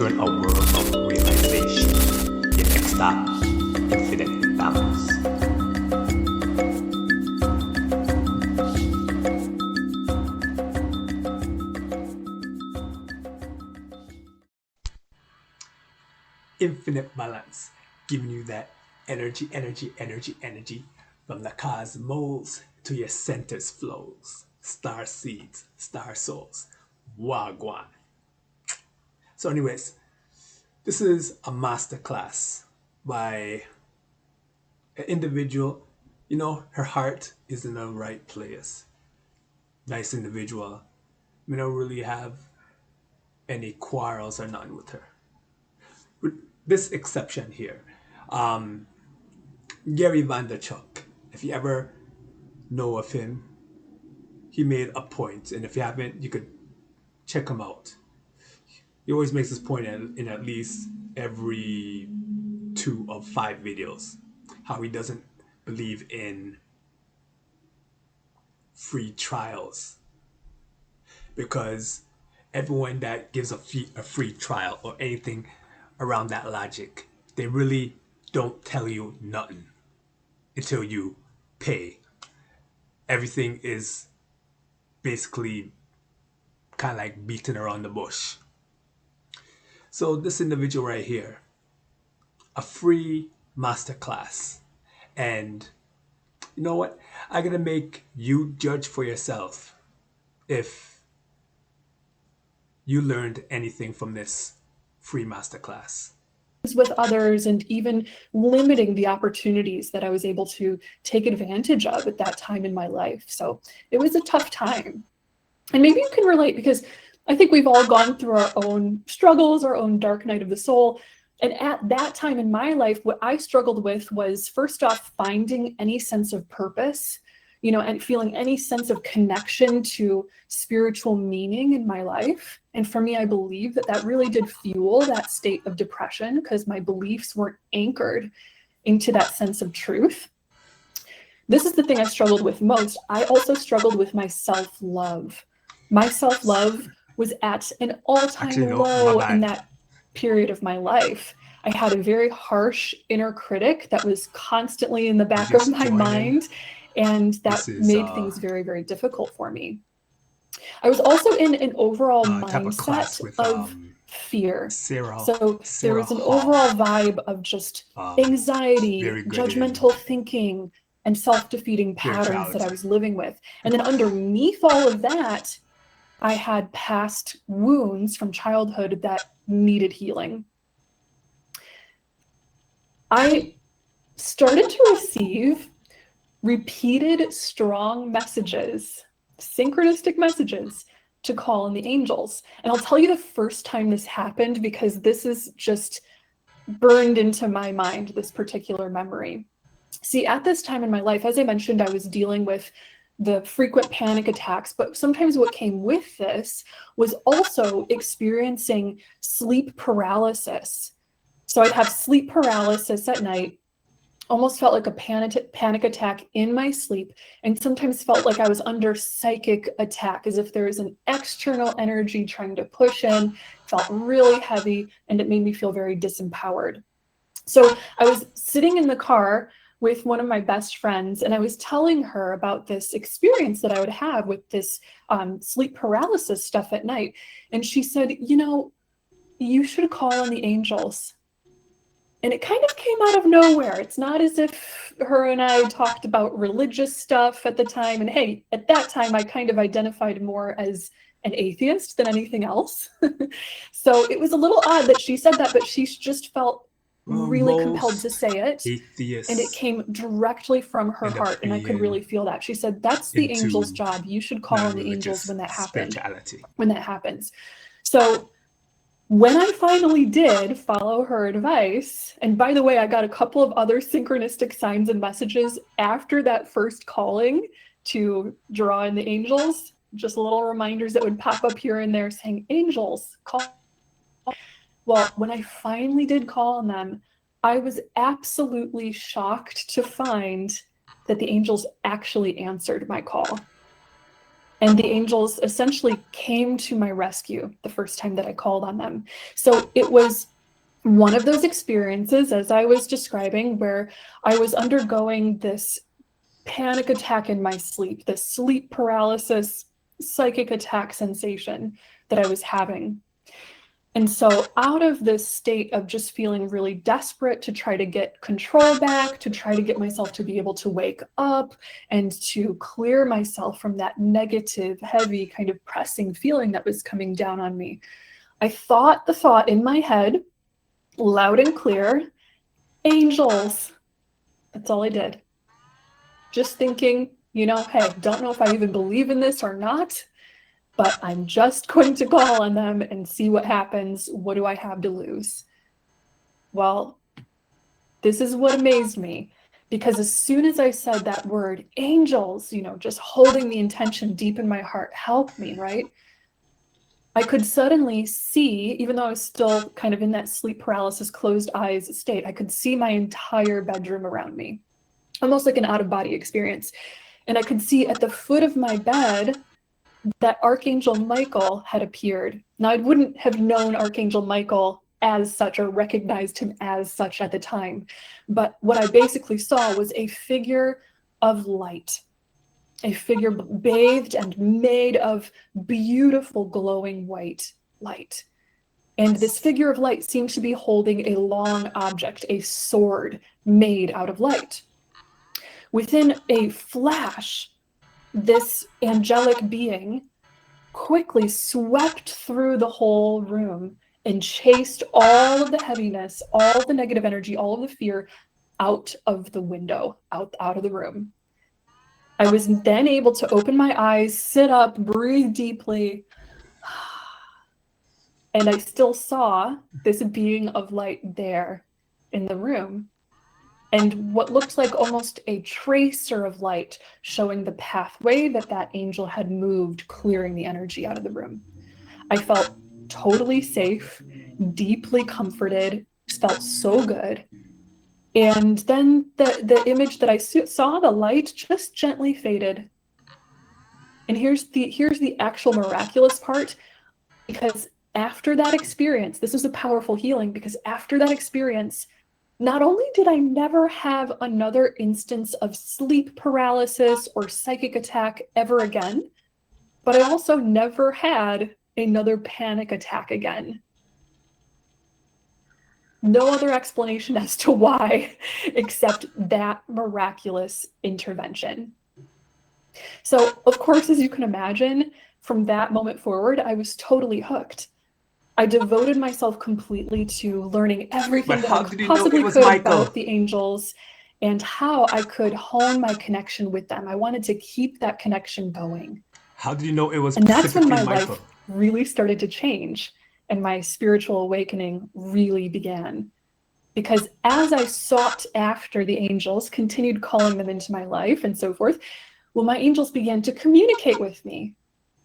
entering a world of realization in extra infinite balance. Infinite balance, giving you that energy, energy, energy, energy from the cosmos to your centers flows. Star seeds, star souls, wagwan. So, anyways, this is a masterclass by an individual. You know, her heart is in the right place. Nice individual. We don't really have any quarrels or none with her. With this exception here, um, Gary Vanderchuk. If you ever know of him, he made a point, and if you haven't, you could check him out. He always makes this point in at least every 2 of 5 videos, how he doesn't believe in free trials, because everyone that gives a free trial or anything around that logic, they really don't tell you nothing until you pay. Everything is basically kind of like beating around the bush. So this individual right here, a free masterclass, and you know what? I'm gonna make you judge for yourself if you learned anything from this free masterclass. With others, and even limiting the opportunities that I was able to take advantage of at that time in my life. So it was a tough time. And maybe you can relate, because I think we've all gone through our own struggles, our own dark night of the soul. And at that time in my life, what I struggled with was, first off, finding any sense of purpose, and feeling any sense of connection to spiritual meaning in my life. And for me, I believe that really did fuel that state of depression, because my beliefs weren't anchored into that sense of truth. This is the thing I struggled with most. I also struggled with my self-love. My self-love was at an all-time low in that period of my life. I had a very harsh inner critic that was constantly in the back of my mind, and that made things very, very difficult for me. I was also in an overall mindset of fear. So there was an overall vibe of just anxiety, judgmental thinking, and self-defeating patterns that I was living with. And then underneath all of that, I had past wounds from childhood that needed healing. I started to receive repeated strong messages, synchronistic messages, to call on the angels. And I'll tell you the first time this happened, because this is just burned into my mind, this particular memory. See, at this time in my life, as I mentioned, I was dealing with the frequent panic attacks, but sometimes what came with this was also experiencing sleep paralysis. So I'd have sleep paralysis at night, almost felt like a panic attack in my sleep, and sometimes felt like I was under psychic attack, as if there was an external energy trying to push in. Felt really heavy, and it made me feel very disempowered. So I was sitting in the car with one of my best friends, and I was telling her about this experience that I would have with this sleep paralysis stuff at night. And she said, you should call on the angels. And it kind of came out of nowhere. It's not as if her and I talked about religious stuff at the time. And hey, at that time, I kind of identified more as an atheist than anything else. So it was a little odd that she said that, but she just felt really compelled to say it. And it came directly from her heart. And I could really feel that. She said, that's the angel's job. You should call on the angels when that happens. So when I finally did follow her advice, and by the way, I got a couple of other synchronistic signs and messages after that first calling to draw in the angels, just little reminders that would pop up here and there saying, angels, call. Well, when I finally did call on them, I was absolutely shocked to find that the angels actually answered my call. And the angels essentially came to my rescue the first time that I called on them. So it was one of those experiences, as I was describing, where I was undergoing this panic attack in my sleep, this sleep paralysis, psychic attack sensation that I was having. And so out of this state of just feeling really desperate to try to get control back, to try to get myself to be able to wake up and to clear myself from that negative, heavy, kind of pressing feeling that was coming down on me, I thought the thought in my head, loud and clear, angels. That's all I did. Just thinking, hey, don't know if I even believe in this or not, but I'm just going to call on them and see what happens. What do I have to lose? Well, this is what amazed me, because as soon as I said that word, angels, just holding the intention deep in my heart, help me, right? I could suddenly see, even though I was still kind of in that sleep paralysis, closed eyes state, I could see my entire bedroom around me, almost like an out-of-body experience. And I could see at the foot of my bed that Archangel Michael had appeared. Now, I wouldn't have known Archangel Michael as such or recognized him as such at the time, but what I basically saw was a figure of light, a figure bathed and made of beautiful glowing white light. And this figure of light seemed to be holding a long object, a sword made out of light. Within a flash, this angelic being quickly swept through the whole room and chased all of the heaviness, all of the negative energy, all of the fear out of the window, out of the room. I was then able to open my eyes, sit up, breathe deeply, and I still saw this being of light there in the room. And what looked like almost a tracer of light showing the pathway that angel had moved, clearing the energy out of the room. I felt totally safe, deeply comforted, felt so good. And then the image that I saw, the light just gently faded. And here's the actual miraculous part, because after that experience, this is a powerful healing, because after that experience, not only did I never have another instance of sleep paralysis or psychic attack ever again, but I also never had another panic attack again. No other explanation as to why, except that miraculous intervention. So, of course, as you can imagine, from that moment forward, I was totally hooked. I devoted myself completely to learning everything that I possibly could about the angels and how I could hone my connection with them. I wanted to keep that connection going. How did you know it was And that's when specifically my Michael? life really started to change and my spiritual awakening really began. Because as I sought after the angels, continued calling them into my life and so forth, well, my angels began to communicate with me.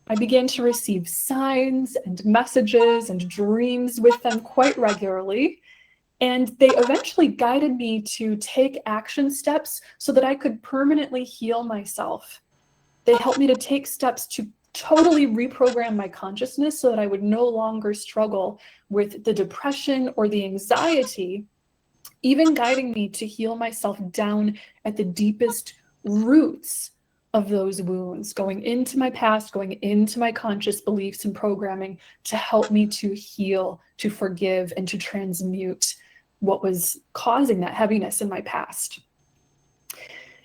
I began to receive signs and messages and dreams with them quite regularly. And they eventually guided me to take action steps so that I could permanently heal myself. They helped me to take steps to totally reprogram my consciousness so that I would no longer struggle with the depression or the anxiety, even guiding me to heal myself down at the deepest roots of those wounds, going into my past, going into my conscious beliefs and programming to help me to heal, to forgive, and to transmute what was causing that heaviness in my past.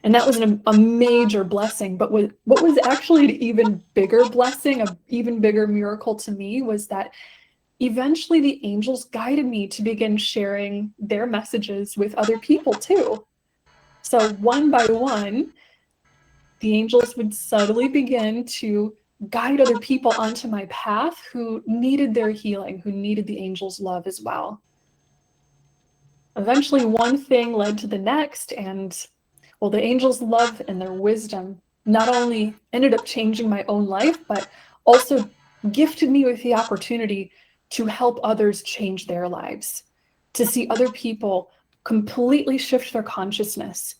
And that was a major blessing. But what was actually an even bigger blessing, an even bigger miracle to me, was that eventually the angels guided me to begin sharing their messages with other people too. So one by one, the angels would subtly begin to guide other people onto my path who needed their healing, who needed the angels' love as well. Eventually, one thing led to the next, and well, the angels' love and their wisdom not only ended up changing my own life, but also gifted me with the opportunity to help others change their lives, to see other people completely shift their consciousness,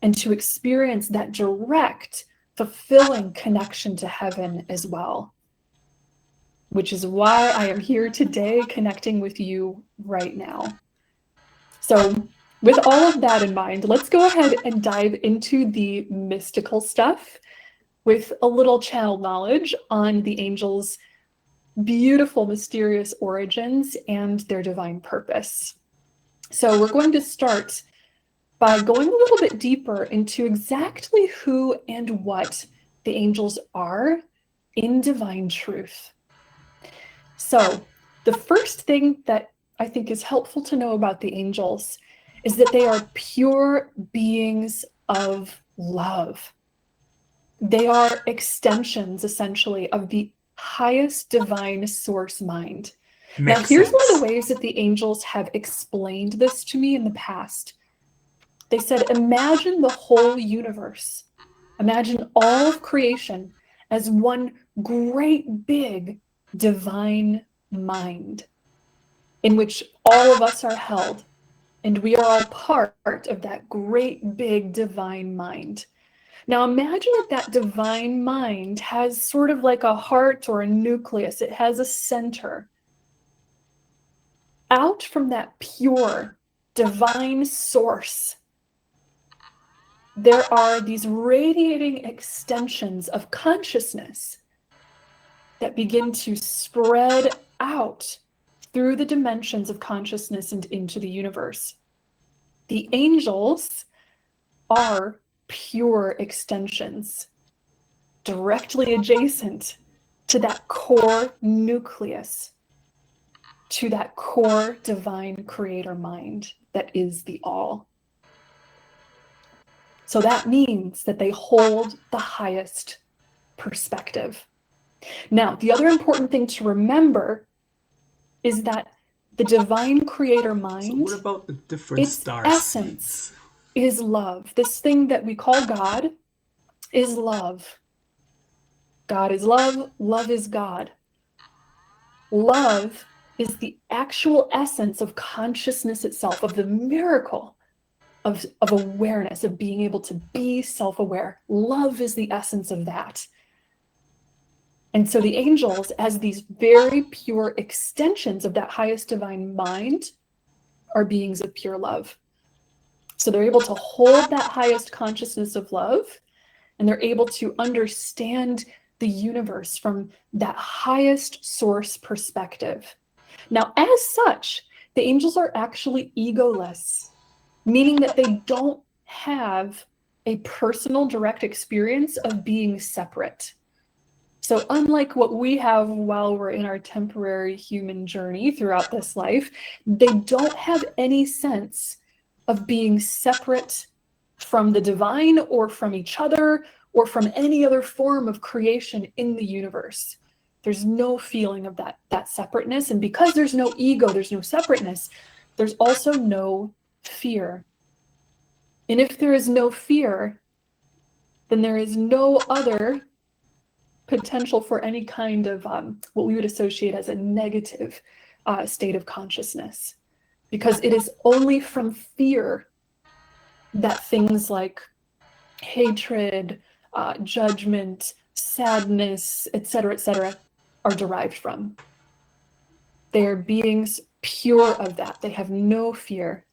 and to experience that direct fulfilling connection to heaven as well, which is why I am here today connecting with you right now. So with all of that in mind, let's go ahead and dive into the mystical stuff with a little channel knowledge on the angels' beautiful, mysterious origins and their divine purpose. So we're going to start by going a little bit deeper into exactly who and what the angels are in divine truth. So the first thing that I think is helpful to know about the angels is that they are pure beings of love. They are extensions, essentially, of the highest divine source mind. Now, Makes here's one of sense. the ways that the angels have explained this to me in the past. They said, imagine the whole universe. Imagine all of creation as one great big divine mind in which all of us are held, and we are all part of that great big divine mind. Now imagine that divine mind has sort of like a heart or a nucleus. It has a center. Out from that pure divine source, there are these radiating extensions of consciousness that begin to spread out through the dimensions of consciousness and into the universe. The angels are pure extensions, directly adjacent to that core nucleus, to that core divine creator mind that is the all. So that means that they hold the highest perspective. Now, the other important thing to remember is that the divine creator So mind, what about the different its star essence seeds? is love. This thing that we call God is love. God is love. Love is God. Love is the actual essence of consciousness itself, of the miracle of awareness, of being able to be self-aware. Love is the essence of that. And so the angels, as these very pure extensions of that highest divine mind, are beings of pure love. So they're able to hold that highest consciousness of love, and they're able to understand the universe from that highest source perspective. Now, as such, the angels are actually egoless, meaning that they don't have a personal direct experience of being separate. So unlike what we have while we're in our temporary human journey throughout this life, they don't have any sense of being separate from the divine or from each other or from any other form of creation in the universe. There's no feeling of that separateness. And because there's no ego, there's no separateness, there's also no fear. And if there is no fear, then there is no other potential for any kind of what we would associate as a negative state of consciousness, because it is only from fear that things like hatred, judgment, sadness, etc., are derived from. They are beings pure of that. They have no fear.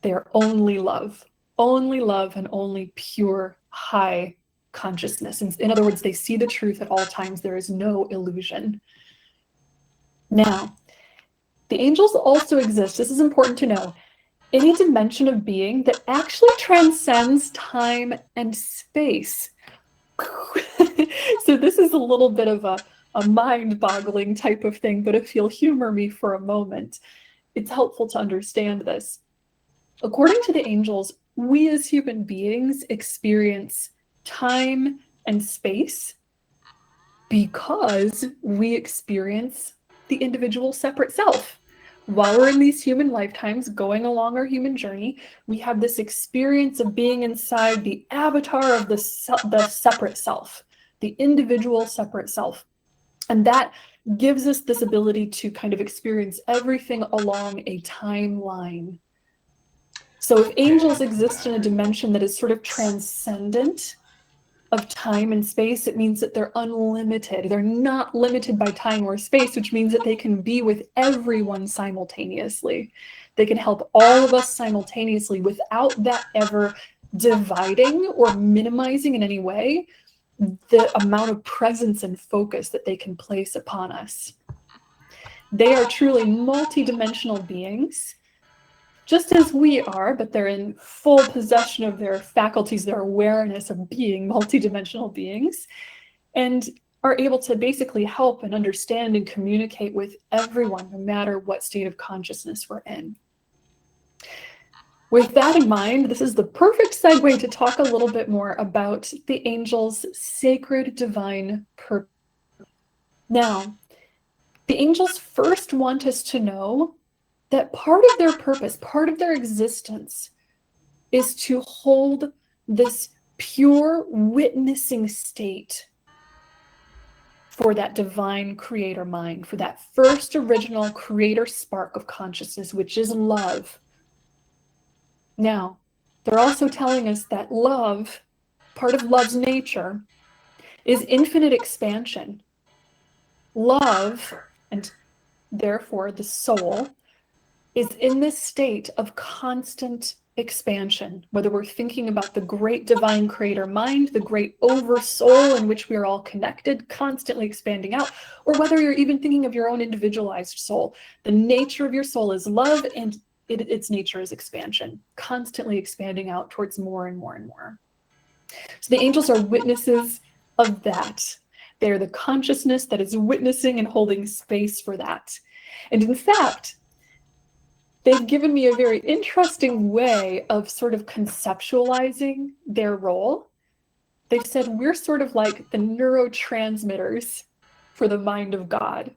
They are only love and only pure high consciousness. In other words, they see the truth at all times. There is no illusion. Now, the angels also exist, this is important to know, in a dimension of being that actually transcends time and space. So this is a little bit of a mind-boggling type of thing, but if you'll humor me for a moment, it's helpful to understand this. According to the angels, we as human beings experience time and space because we experience the individual separate self. While we're in these human lifetimes going along our human journey, we have this experience of being inside the avatar of the separate self, the individual separate self. And that gives us this ability to kind of experience everything along a timeline. So if angels exist in a dimension that is sort of transcendent, of time and space, it means that they're unlimited. They're not limited by time or space, which means that they can be with everyone simultaneously. They can help all of us simultaneously without that ever dividing or minimizing in any way the amount of presence and focus that they can place upon us. They are truly multidimensional beings, just as we are, but they're in full possession of their faculties, their awareness of being multidimensional beings, and are able to basically help and understand and communicate with everyone, no matter what state of consciousness we're in. With that in mind, this is the perfect segue to talk a little bit more about the angels' sacred divine purpose. Now, the angels first want us to know that part of their purpose, part of their existence, is to hold this pure witnessing state for that divine creator mind, for that first original creator spark of consciousness, which is love. Now, they're also telling us that love, part of love's nature, is infinite expansion. Love, and therefore the soul, is in this state of constant expansion, whether we're thinking about the great divine creator mind, the great oversoul in which we are all connected, constantly expanding out, or whether you're even thinking of your own individualized soul. The nature of your soul is love, and its nature is expansion, constantly expanding out towards more and more and more. So the angels are witnesses of that. They are the consciousness that is witnessing and holding space for that. And in fact, they've given me a very interesting way of sort of conceptualizing their role. They've said we're sort of like the neurotransmitters for the mind of God.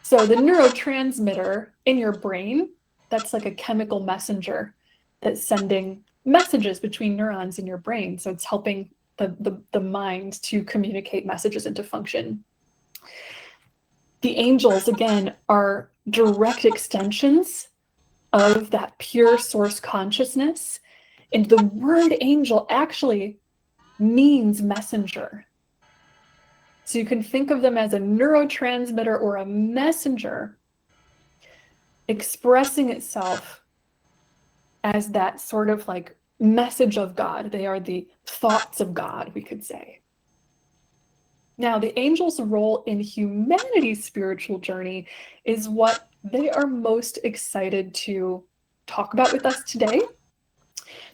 So the neurotransmitter in your brain, that's like a chemical messenger that's sending messages between neurons in your brain. So it's helping the mind to communicate messages and to function. The angels, again, are direct extensions of that pure source consciousness. And the word angel actually means messenger. So you can think of them as a neurotransmitter or a messenger expressing itself as that sort of like message of God. They are the thoughts of God, we could say. Now, the angels' role in humanity's spiritual journey is what they are most excited to talk about with us today.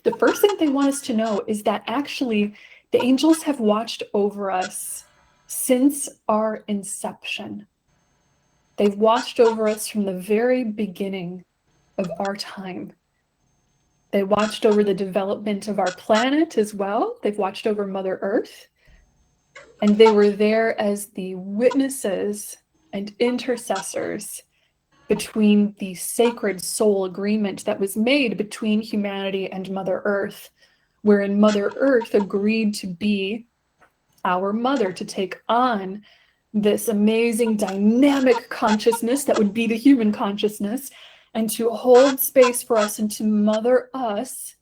The first thing they want us to know is that actually the angels have watched over us since our inception. They've watched over us from the very beginning of our time. They watched over the development of our planet as well. They've watched over Mother Earth. And they were there as the witnesses and intercessors between the sacred soul agreement that was made between humanity and Mother Earth, wherein Mother Earth agreed to be our mother, to take on this amazing dynamic consciousness that would be the human consciousness, and to hold space for us and to mother us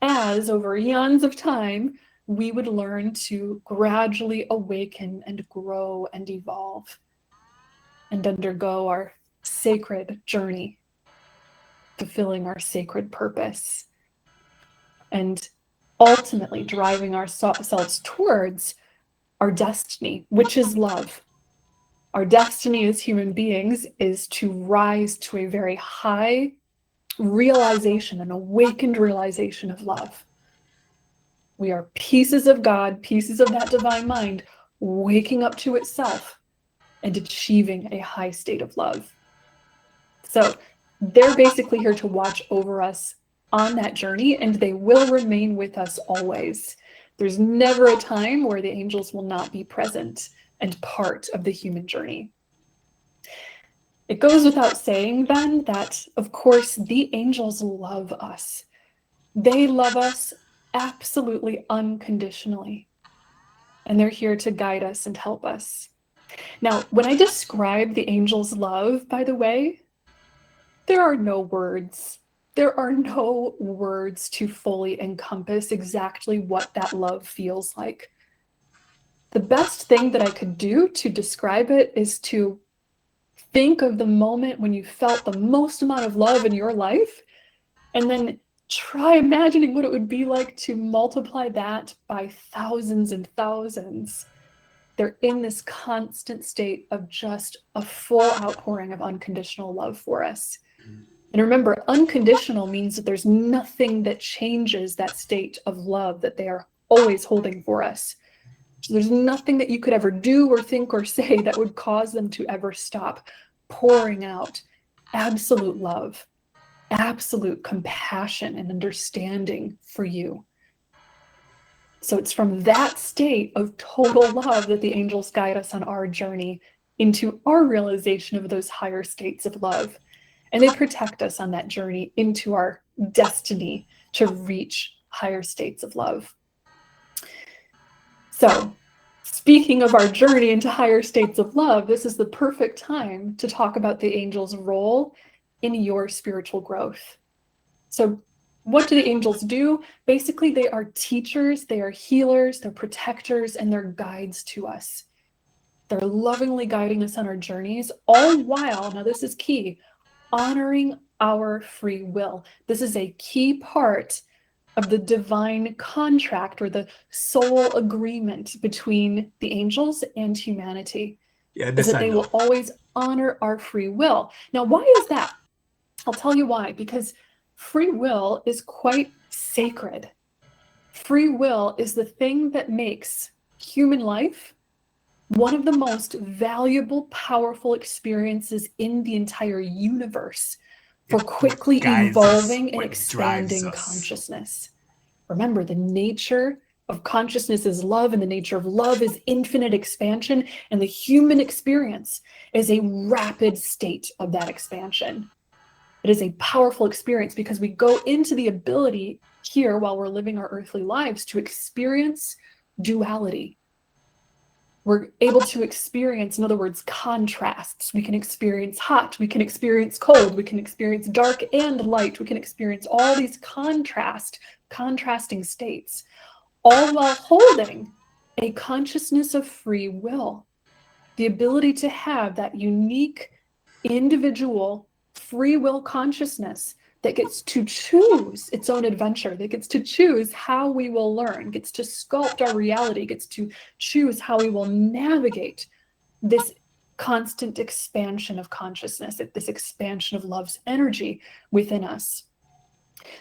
as, over eons of time, we would learn to gradually awaken and grow and evolve and undergo our sacred journey, fulfilling our sacred purpose, and ultimately driving ourselves towards our destiny, which is love. Our destiny as human beings is to rise to a very high realization, an awakened realization of love. We are pieces of God, pieces of that divine mind, waking up to itself and achieving a high state of love. So they're basically here to watch over us on that journey, and they will remain with us always. There's never a time where the angels will not be present and part of the human journey. It goes without saying then that, of course, the angels love us. They love us absolutely unconditionally, and they're here to guide us and help us. Now, when I describe the angels' love, by the way, there are no words. There are no words to fully encompass exactly what that love feels like. The best thing that I could do to describe it is to think of the moment when you felt the most amount of love in your life, and then try imagining what it would be like to multiply that by thousands and thousands. They're in this constant state of just a full outpouring of unconditional love for us. And remember, unconditional means that there's nothing that changes that state of love that they are always holding for us. So there's nothing that you could ever do or think or say that would cause them to ever stop pouring out absolute love, absolute compassion and understanding for you. So it's from that state of total love that the angels guide us on our journey into our realization of those higher states of love. And they protect us on that journey into our destiny to reach higher states of love. So, speaking of our journey into higher states of love, this is the perfect time to talk about the angels' role in your spiritual growth. So, what do the angels do? Basically, they are teachers, they are healers, they're protectors, and they're guides to us. They're lovingly guiding us on our journeys, all while, now this is key, honoring our free will. This is a key part of the divine contract or the soul agreement between the angels and humanity, Yeah, is this that I they know. will always honor our free will. Now, why is that? I'll tell you why. Because free will is quite sacred. Free will is the thing that makes human life one of the most valuable, powerful experiences in the entire universe for quickly Guides us, evolving and what drives expanding us. consciousness. Remember, the nature of consciousness is love, and the nature of love is infinite expansion, and the human experience is a rapid state of that expansion. It is a powerful experience because we go into the ability here while we're living our earthly lives to experience duality. We're able to experience, in other words, contrasts. We can experience hot, we can experience cold, we can experience dark and light, we can experience all these contrasting states, all while holding a consciousness of free will, the ability to have that unique, individual, free will consciousness that gets to choose its own adventure, that gets to choose how we will learn, gets to sculpt our reality, gets to choose how we will navigate this constant expansion of consciousness, this expansion of love's energy within us.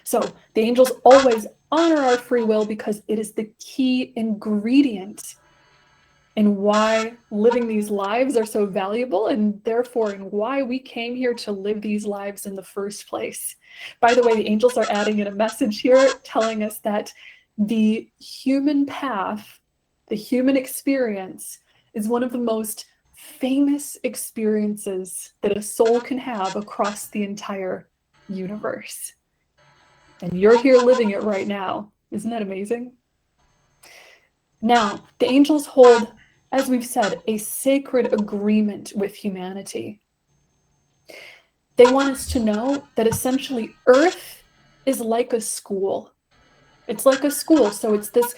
So the angels always honor our free will because it is the key ingredient in why living these lives are so valuable, and therefore in why we came here to live these lives in the first place. By the way, the angels are adding in a message here telling us that the human path, the human experience, is one of the most famous experiences that a soul can have across the entire universe. And you're here living it right now. Isn't that amazing? Now, the angels hold, as we've said, a sacred agreement with humanity. They want us to know that essentially Earth is like a school. It's like a school. So it's this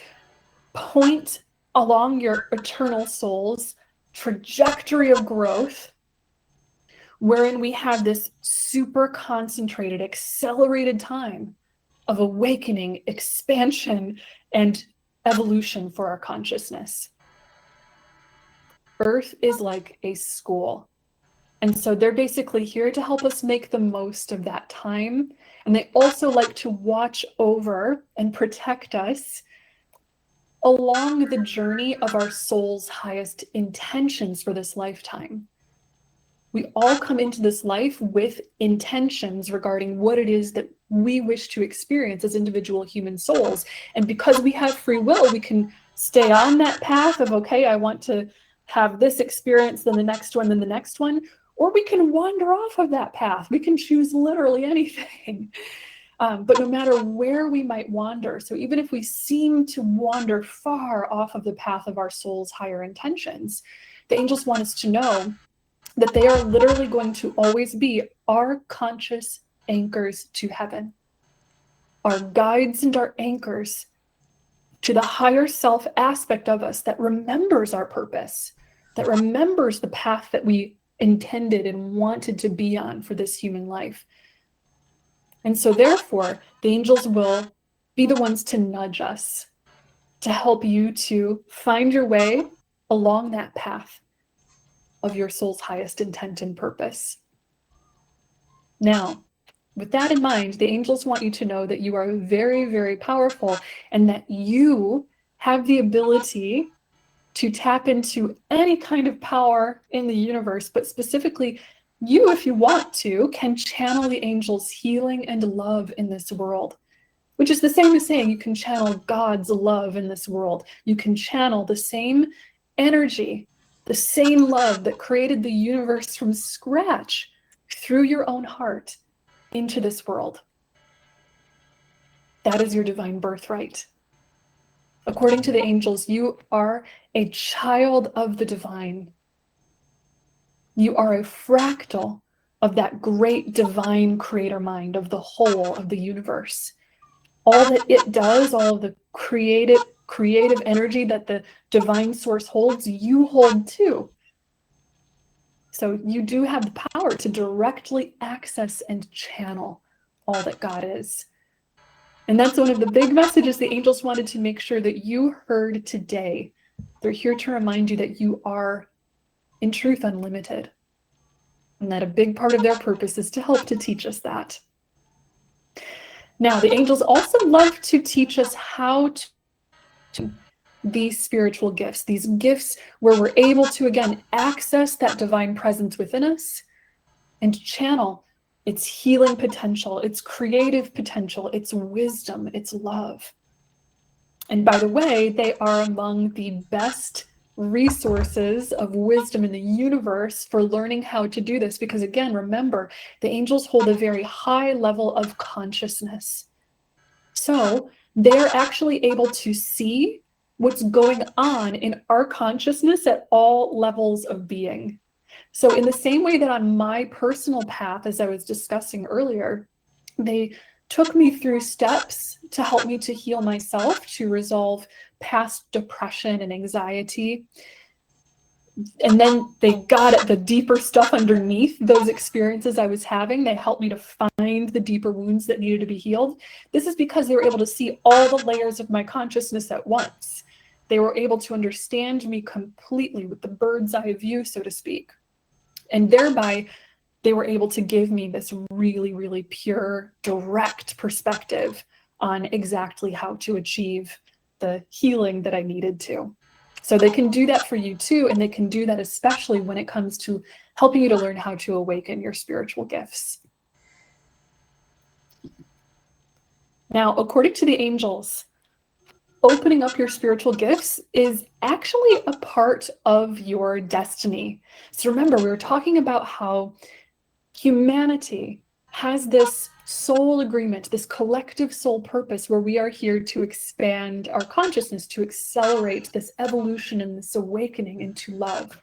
point along your eternal soul's trajectory of growth, wherein we have this super concentrated, accelerated time of awakening, expansion, and evolution for our consciousness. Earth is like a school. And so they're basically here to help us make the most of that time. And they also like to watch over and protect us along the journey of our soul's highest intentions for this lifetime. We all come into this life with intentions regarding what it is that we wish to experience as individual human souls. And because we have free will, we can stay on that path of, okay, I want to have this experience, then the next one, then the next one, or we can wander off of that path. We can choose literally anything. But no matter where we might wander, so even if we seem to wander far off of the path of our soul's higher intentions, the angels want us to know that they are literally going to always be our conscious anchors to heaven, our guides and our anchors to the higher self aspect of us that remembers our purpose, that remembers the path that we intended and wanted to be on for this human life. And so therefore, the angels will be the ones to nudge us, to help you to find your way along that path of your soul's highest intent and purpose. Now, with that in mind, the angels want you to know that you are very, very powerful and that you have the ability to tap into any kind of power in the universe, but specifically, you, if you want to, can channel the angels' healing and love in this world, which is the same as saying you can channel God's love in this world. You can channel the same energy, the same love that created the universe from scratch through your own heart into this world. That is your divine birthright. According to the angels, you are a child of the divine. You are a fractal of that great divine creator mind of the whole of the universe. All that it does, all of the creative energy that the divine source holds, you hold too. So you do have the power to directly access and channel all that God is. And that's one of the big messages the angels wanted to make sure that you heard today. They're here to remind you that you are, in truth, unlimited. And that a big part of their purpose is to help to teach us that. Now, the angels also love to teach us how to these spiritual gifts, these gifts where we're able to, again, access that divine presence within us and channel its healing potential, its creative potential, its wisdom, its love. And by the way, they are among the best resources of wisdom in the universe for learning how to do this. Because again, remember, the angels hold a very high level of consciousness. So they're actually able to see what's going on in our consciousness at all levels of being. So in the same way that on my personal path, as I was discussing earlier, they took me through steps to help me to heal myself, to resolve past depression and anxiety. And then they got at the deeper stuff underneath those experiences I was having. They helped me to find the deeper wounds that needed to be healed. This is because they were able to see all the layers of my consciousness at once. They were able to understand me completely with the bird's eye view, so to speak. And thereby, they were able to give me this really, really pure, direct perspective on exactly how to achieve the healing that I needed to. So they can do that for you too, and they can do that especially when it comes to helping you to learn how to awaken your spiritual gifts. Now, according to the angels, opening up your spiritual gifts is actually a part of your destiny. So remember, we were talking about how humanity has this soul agreement, this collective soul purpose where we are here to expand our consciousness, to accelerate this evolution and this awakening into love.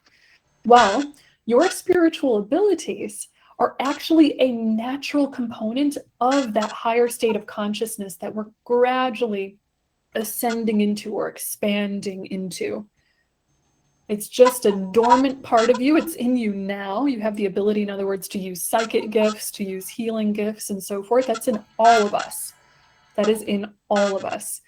Well, your spiritual abilities are actually a natural component of that higher state of consciousness that we're gradually ascending into or expanding into. It's just a dormant part of you. It's in you now. You have the ability, in other words, to use psychic gifts, to use healing gifts, and so forth. That's in all of us. That is in all of us.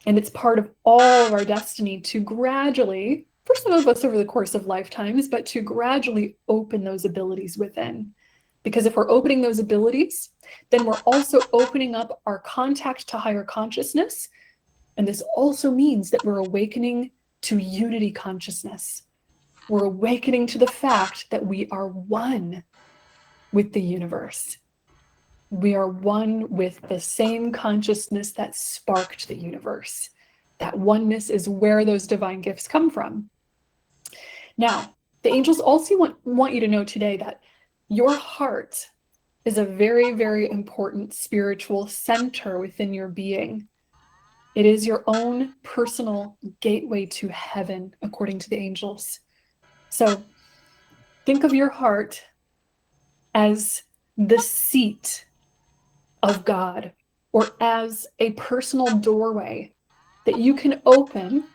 And it's part of all of our destiny to gradually, for some of us over the course of lifetimes, but to gradually open those abilities within. Because if we're opening those abilities, then we're also opening up our contact to higher consciousness. And this also means that we're awakening to unity consciousness. We're awakening to the fact that we are one with the universe. We are one with the same consciousness that sparked the universe. That oneness is where those divine gifts come from. Now, the angels also want you to know today that your heart is a very, very important spiritual center within your being. It is your own personal gateway to heaven, according to the angels. So think of your heart as the seat of God, or as a personal doorway that you can open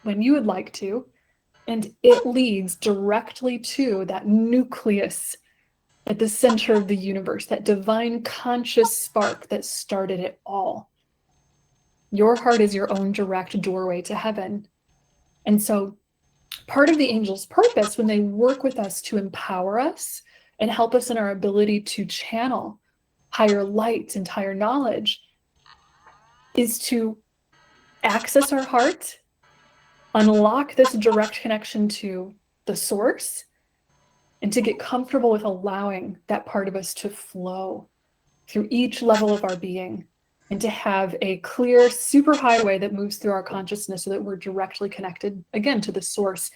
when you would like to, and it leads directly to that nucleus at the center of the universe, that divine conscious spark that started it all. Your heart is your own direct doorway to heaven. And so part of the angel's purpose when they work with us to empower us and help us in our ability to channel higher light and higher knowledge is to access our heart, unlock this direct connection to the source, and to get comfortable with allowing that part of us to flow through each level of our being, and to have a clear superhighway that moves through our consciousness so that we're directly connected, again, to the source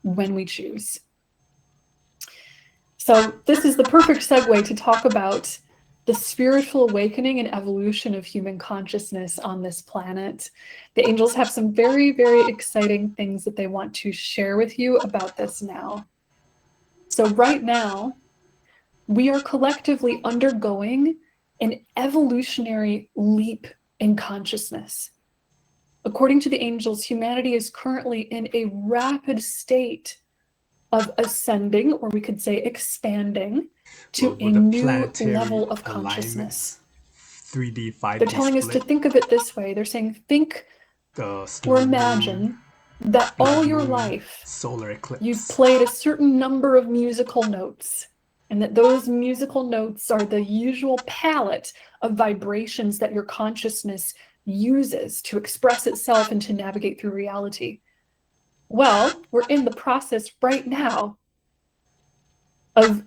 when we choose. So this is the perfect segue to talk about the spiritual awakening and evolution of human consciousness on this planet. The angels have some very, very exciting things that they want to share with you about this now. So right now, we are collectively undergoing an evolutionary leap in consciousness. According to the angels, humanity is currently in a rapid state of ascending, or we could say expanding, to a With the new planetary level of consciousness. alignments, 3D, 5D They're telling us to split, think of it this way. They're saying, think the or snow moon, imagine that blood all your moon, life solar you've eclipse. played a certain number of musical notes, and that those musical notes are the usual palette of vibrations that your consciousness uses to express itself and to navigate through reality. Well, we're in the process right now of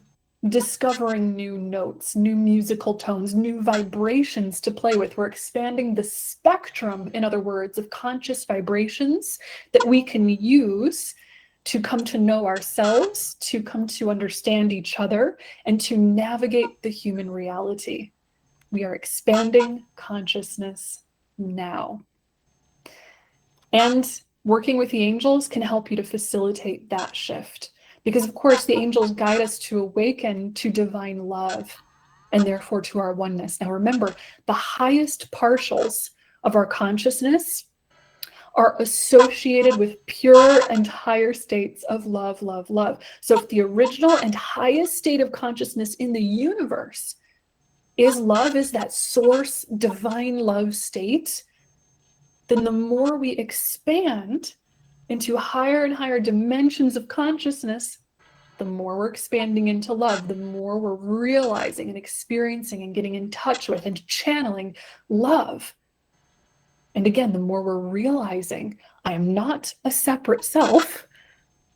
discovering new notes, new musical tones, new vibrations to play with. We're expanding the spectrum, in other words, of conscious vibrations that we can use to come to know ourselves, to come to understand each other, and to navigate the human reality. We are expanding consciousness now. And working with the angels can help you to facilitate that shift. Because, of course, the angels guide us to awaken to divine love and therefore to our oneness. Now, remember, the highest partials of our consciousness are associated with pure and higher states of love, love, love. So if the original and highest state of consciousness in the universe is love, is that source divine love state, then the more we expand into higher and higher dimensions of consciousness, the more we're expanding into love, the more we're realizing and experiencing and getting in touch with and channeling love. And again, the more we're realizing, I am not a separate self,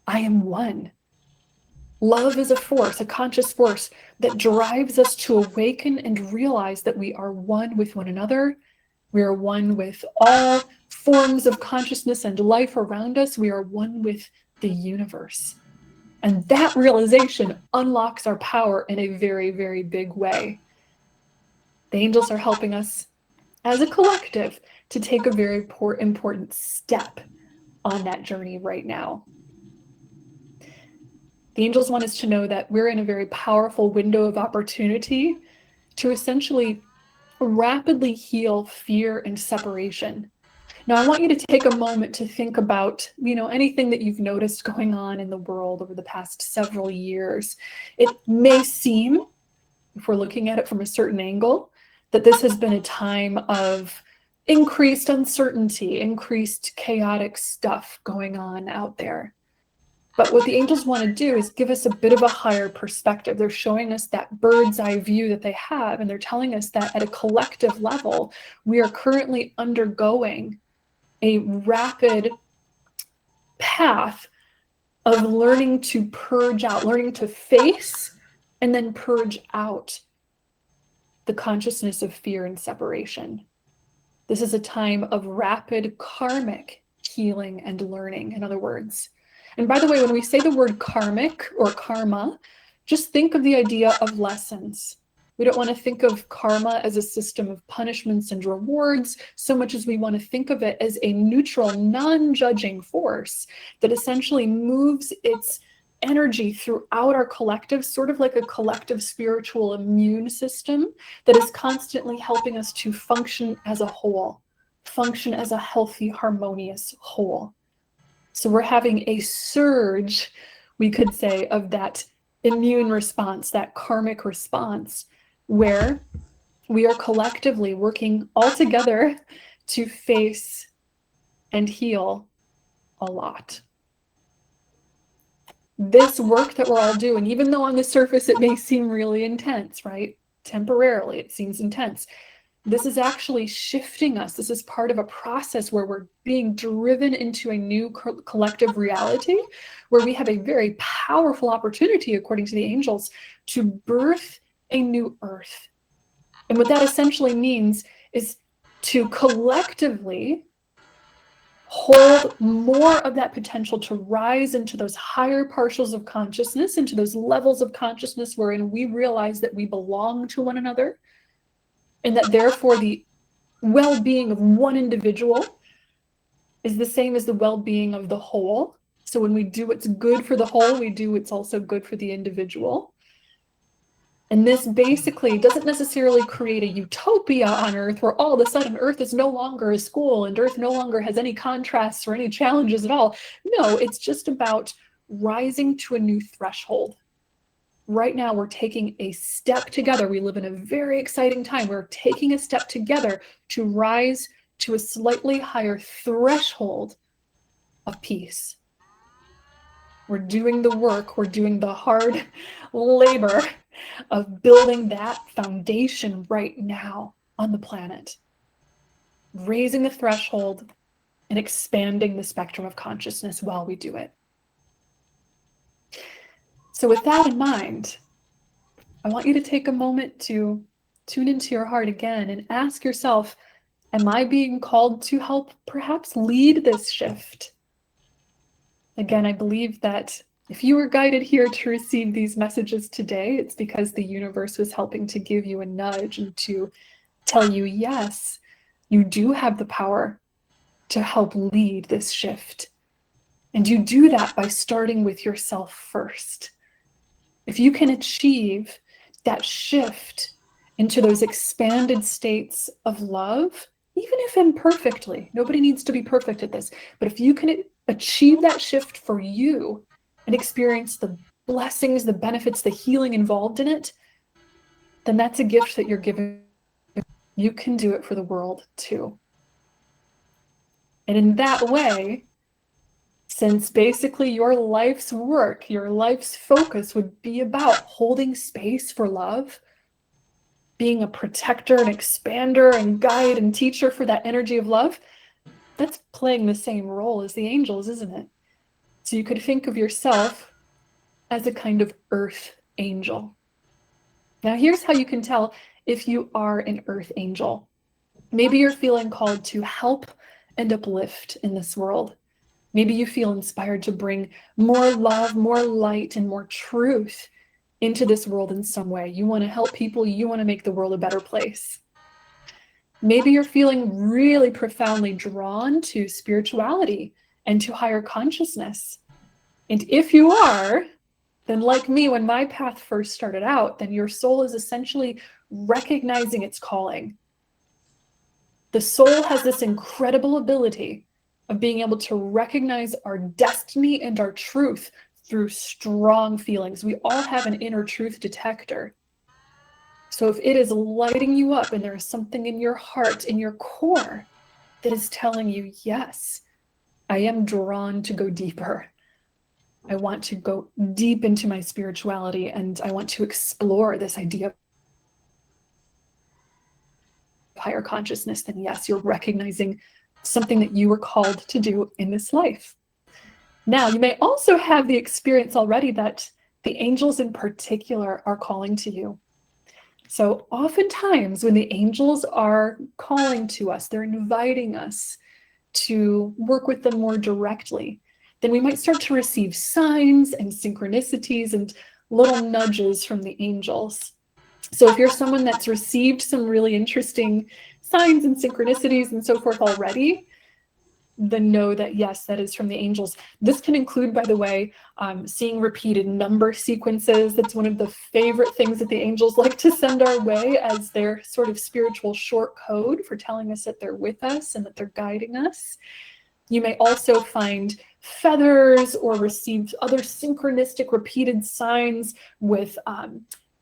I am one. Love is a force, a conscious force that drives us to awaken and realize that we are one with one another. We are one with all forms of consciousness and life around us. We are one with the universe. And that realization unlocks our power in a very, very big way. The angels are helping us as a collective to take a very important step on that journey right now. The angels want us to know that we're in a very powerful window of opportunity to essentially rapidly heal fear and separation. Now, I want you to take a moment to think about, anything that you've noticed going on in the world over the past several years. It may seem, if we're looking at it from a certain angle, that this has been a time of increased uncertainty, increased chaotic stuff going on out there. But what the angels want to do is give us a bit of a higher perspective. They're showing us that bird's eye view that they have, and they're telling us that at a collective level, we are currently undergoing a rapid path of learning to purge out, learning to face and then purge out the consciousness of fear and separation. This is a time of rapid karmic healing and learning, in other words. And by the way, when we say the word karmic or karma, just think of the idea of lessons. We don't want to think of karma as a system of punishments and rewards so much as we want to think of it as a neutral, non-judging force that essentially moves its energy throughout our collective, sort of like a collective spiritual immune system that is constantly helping us to function as a whole, function as a healthy, harmonious whole. So we're having a surge, we could say, of that immune response, that karmic response, where we are collectively working all together to face and heal a lot. This work that we're all doing, even though on the surface it may seem really intense, right? Temporarily, it seems intense. This is actually shifting us. This is part of a process where we're being driven into a new collective reality, where we have a very powerful opportunity, according to the angels, to birth a new earth. And what that essentially means is to collectively hold more of that potential to rise into those higher partials of consciousness, into those levels of consciousness wherein we realize that we belong to one another, and that therefore the well-being of one individual is the same as the well-being of the whole. So when we do what's good for the whole, we do what's also good for the individual. And this basically doesn't necessarily create a utopia on Earth where all of a sudden Earth is no longer a school and Earth no longer has any contrasts or any challenges at all. No, it's just about rising to a new threshold. Right now, we're taking a step together. We live in a very exciting time. We're taking a step together to rise to a slightly higher threshold of peace. We're doing the work, we're doing the hard labor of building that foundation right now on the planet, raising the threshold and expanding the spectrum of consciousness while we do it. So with that in mind, I want you to take a moment to tune into your heart again and ask yourself, am I being called to help perhaps lead this shift? Again, I believe that if you were guided here to receive these messages today, it's because the universe was helping to give you a nudge and to tell you, yes, you do have the power to help lead this shift. And you do that by starting with yourself first. If you can achieve that shift into those expanded states of love, even if imperfectly, nobody needs to be perfect at this, but if you can achieve that shift for you and experience the blessings, the benefits, the healing involved in it, then that's a gift that you're giving. You can do it for the world too. And in that way, since basically your life's work, your life's focus would be about holding space for love, being a protector and expander and guide and teacher for that energy of love, that's playing the same role as the angels, isn't it? So you could think of yourself as a kind of earth angel. Now, here's how you can tell if you are an earth angel. Maybe you're feeling called to help and uplift in this world. Maybe you feel inspired to bring more love, more light, and more truth into this world in some way. You want to help people. You want to make the world a better place. Maybe you're feeling really profoundly drawn to spirituality and to higher consciousness. And if you are, then like me, when my path first started out, then your soul is essentially recognizing its calling. The soul has this incredible ability of being able to recognize our destiny and our truth through strong feelings. We all have an inner truth detector. So if it is lighting you up and there is something in your heart, in your core, that is telling you, yes, I am drawn to go deeper. I want to go deep into my spirituality and I want to explore this idea of higher consciousness, then yes, you're recognizing something that you were called to do in this life. Now, you may also have the experience already that the angels in particular are calling to you. So oftentimes when the angels are calling to us, they're inviting us to work with them more directly, then we might start to receive signs and synchronicities and little nudges from the angels. So if you're someone that's received some really interesting signs and synchronicities and so forth already, then know that, yes, that is from the angels. This can include, by the way, seeing repeated number sequences. That's one of the favorite things that the angels like to send our way as their sort of spiritual short code for telling us that they're with us and that they're guiding us. You may also find feathers or receive other synchronistic repeated signs with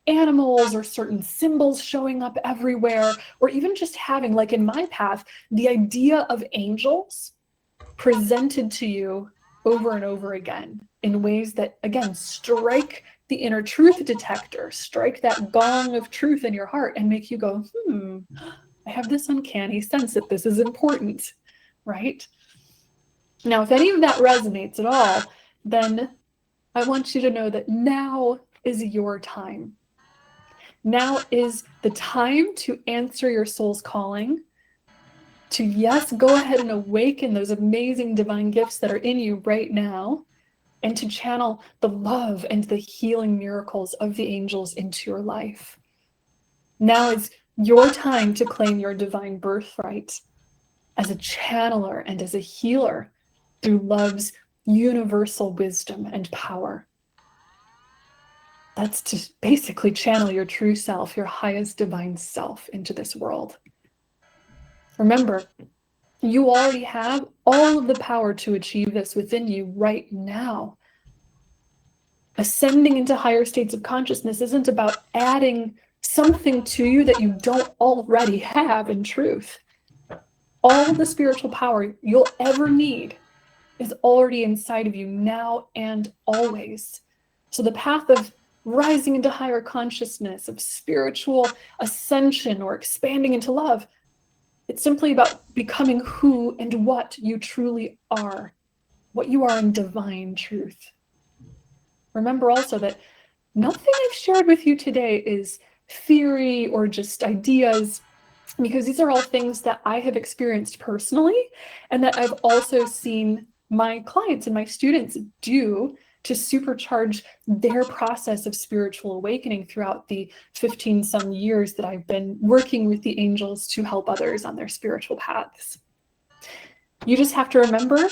animals or certain symbols showing up everywhere, or even just having, like in my path, the idea of angels presented to you over and over again in ways that, again, strike the inner truth detector, strike that gong of truth in your heart and make you go, I have this uncanny sense that this is important, right? Now, if any of that resonates at all, then I want you to know that now is your time. Now is the time to answer your soul's calling, to, yes, go ahead and awaken those amazing divine gifts that are in you right now, and to channel the love and the healing miracles of the angels into your life. Now is your time to claim your divine birthright as a channeler and as a healer through love's universal wisdom and power. That's to basically channel your true self, your highest divine self into this world. Remember, you already have all of the power to achieve this within you right now. Ascending into higher states of consciousness isn't about adding something to you that you don't already have in truth. All the spiritual power you'll ever need is already inside of you now and always. So the path of rising into higher consciousness, of spiritual ascension or expanding into love, it's simply about becoming who and what you truly are, what you are in divine truth. Remember also that nothing I've shared with you today is theory or just ideas, because these are all things that I have experienced personally and that I've also seen my clients and my students do to supercharge their process of spiritual awakening throughout the 15 some years that I've been working with the angels to help others on their spiritual paths. You just have to remember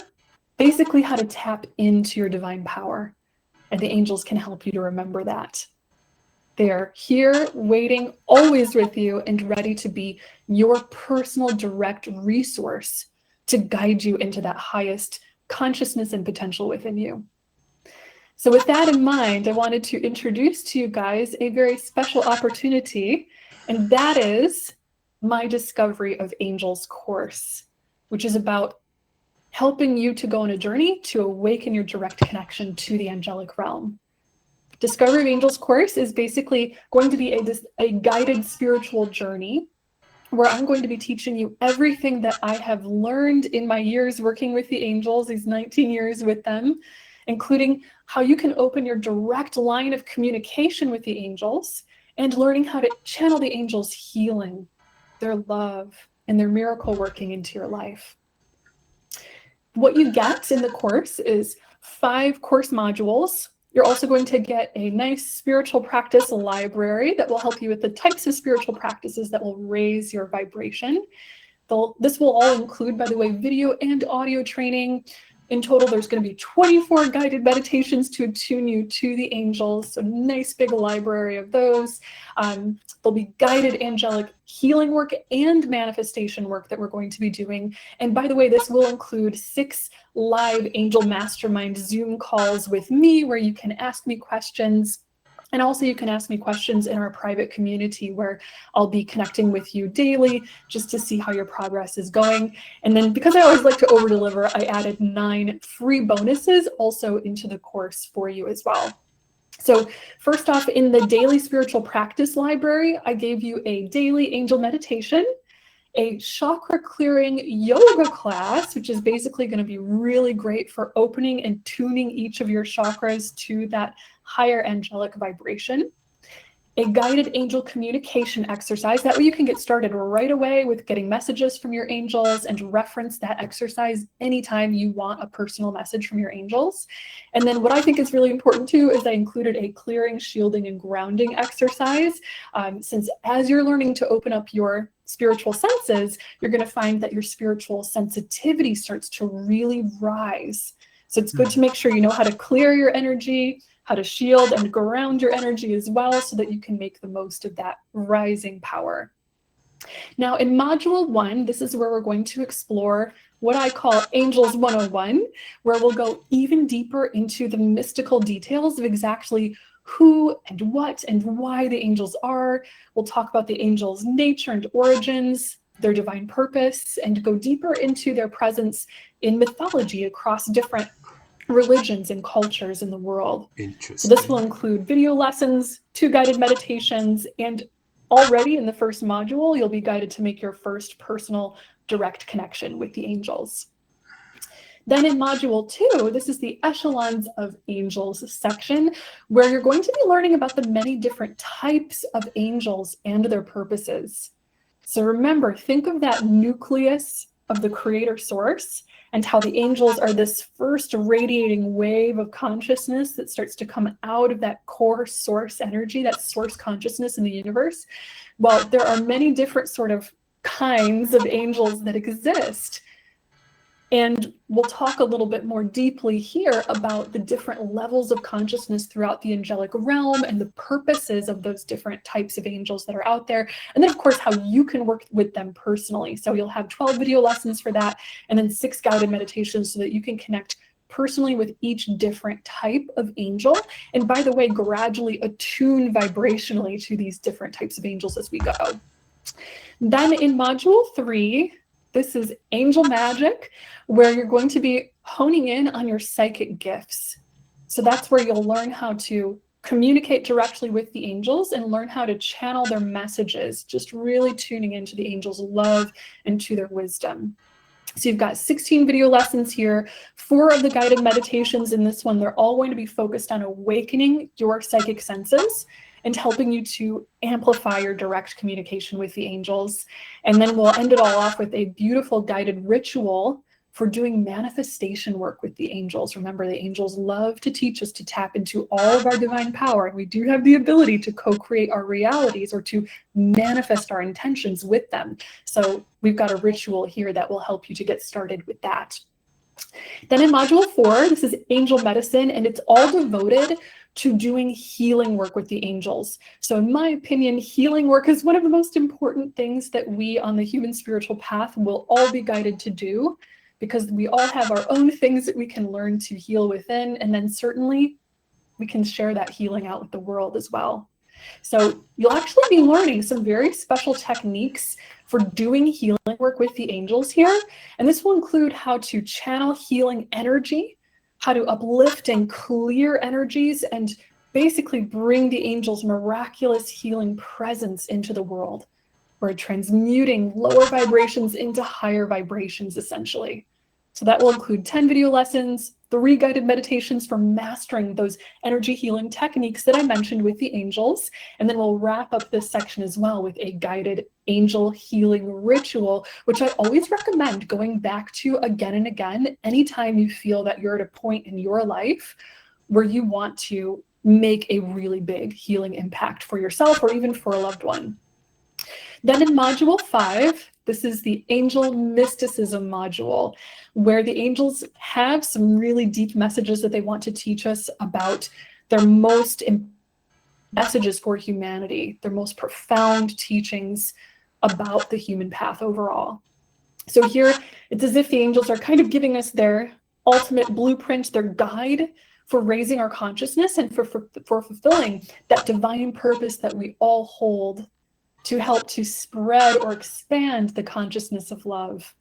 basically how to tap into your divine power, and the angels can help you to remember that. They're here waiting, always with you, and ready to be your personal direct resource to guide you into that highest consciousness and potential within you. So with that in mind, I wanted to introduce to you guys a very special opportunity, and that is my Discovery of Angels course, which is about helping you to go on a journey to awaken your direct connection to the angelic realm. Discovery of Angels course is basically going to be a guided spiritual journey where I'm going to be teaching you everything that I have learned in my years working with the angels, these 19 years with them, including how you can open your direct line of communication with the angels and learning how to channel the angels' healing, their love, and their miracle working into your life. What you get in the course is 5 course modules. You're also going to get a nice spiritual practice library that will help you with the types of spiritual practices that will raise your vibration. This will all include, by the way, video and audio training. In total, there's going to be 24 guided meditations to attune you to the angels. So nice big library of those. There'll be guided angelic healing work and manifestation work that we're going to be doing. And by the way, this will include 6 live angel mastermind Zoom calls with me where you can ask me questions. And also you can ask me questions in our private community where I'll be connecting with you daily just to see how your progress is going. And then because I always like to over deliver, I added 9 free bonuses also into the course for you as well. So first off, in the daily spiritual practice library, I gave you a daily angel meditation, a chakra clearing yoga class, which is basically going to be really great for opening and tuning each of your chakras to that higher angelic vibration, a guided angel communication exercise. That way you can get started right away with getting messages from your angels and reference that exercise anytime you want a personal message from your angels. And then what I think is really important too is I included a clearing, shielding, and grounding exercise, since as you're learning to open up your spiritual senses, you're going to find that your spiritual sensitivity starts to really rise. So it's good to make sure you know how to clear your energy, how to shield and ground your energy as well, so that you can make the most of that rising power. Now, in Module 1, this is where we're going to explore what I call Angels 101, where we'll go even deeper into the mystical details of exactly who and what and why the angels are. We'll talk about the angels' nature and origins, their divine purpose, and go deeper into their presence in mythology across different religions and cultures in the world. So this will include video lessons, 2 guided meditations, and already in the first module, you'll be guided to make your first personal direct connection with the angels. Then in Module 2, this is the Echelons of Angels section, where you're going to be learning about the many different types of angels and their purposes. So remember, think of that nucleus of the creator source and how the angels are this first radiating wave of consciousness that starts to come out of that core source energy, that source consciousness in the universe. Well, there are many different sort of kinds of angels that exist. And we'll talk a little bit more deeply here about the different levels of consciousness throughout the angelic realm and the purposes of those different types of angels that are out there. And then, of course, how you can work with them personally. So you'll have 12 video lessons for that, and then 6 guided meditations so that you can connect personally with each different type of angel. And by the way, gradually attune vibrationally to these different types of angels as we go. Then in Module 3, this is Angel Magic, where you're going to be honing in on your psychic gifts. So that's where you'll learn how to communicate directly with the angels and learn how to channel their messages, just really tuning into the angels' love and to their wisdom. So you've got 16 video lessons here, 4 of the guided meditations in this one. They're all going to be focused on awakening your psychic senses and helping you to amplify your direct communication with the angels. And then we'll end it all off with a beautiful guided ritual for doing manifestation work with the angels. Remember, the angels love to teach us to tap into all of our divine power, and we do have the ability to co-create our realities or to manifest our intentions with them. So we've got a ritual here that will help you to get started with that. Then in Module 4, this is Angel Medicine, and it's all devoted to doing healing work with the angels. So in my opinion, healing work is one of the most important things that we on the human spiritual path will all be guided to do, because we all have our own things that we can learn to heal within, and then certainly we can share that healing out with the world as well. So you'll actually be learning some very special techniques for doing healing work with the angels here. And this will include how to channel healing energy, how to uplift and clear energies, and basically bring the angels' miraculous healing presence into the world. We're transmuting lower vibrations into higher vibrations, essentially. So that will include 10 video lessons, 3 guided meditations for mastering those energy healing techniques that I mentioned with the angels. And then we'll wrap up this section as well with a guided angel healing ritual, which I always recommend going back to again and again, anytime you feel that you're at a point in your life where you want to make a really big healing impact for yourself or even for a loved one. Then in Module 5, this is the Angel Mysticism module, where the angels have some really deep messages that they want to teach us about their most messages for humanity, their most profound teachings about the human path overall. So here, it's as if the angels are kind of giving us their ultimate blueprint, their guide for raising our consciousness and for fulfilling that divine purpose that we all hold, to help to spread or expand the consciousness of love.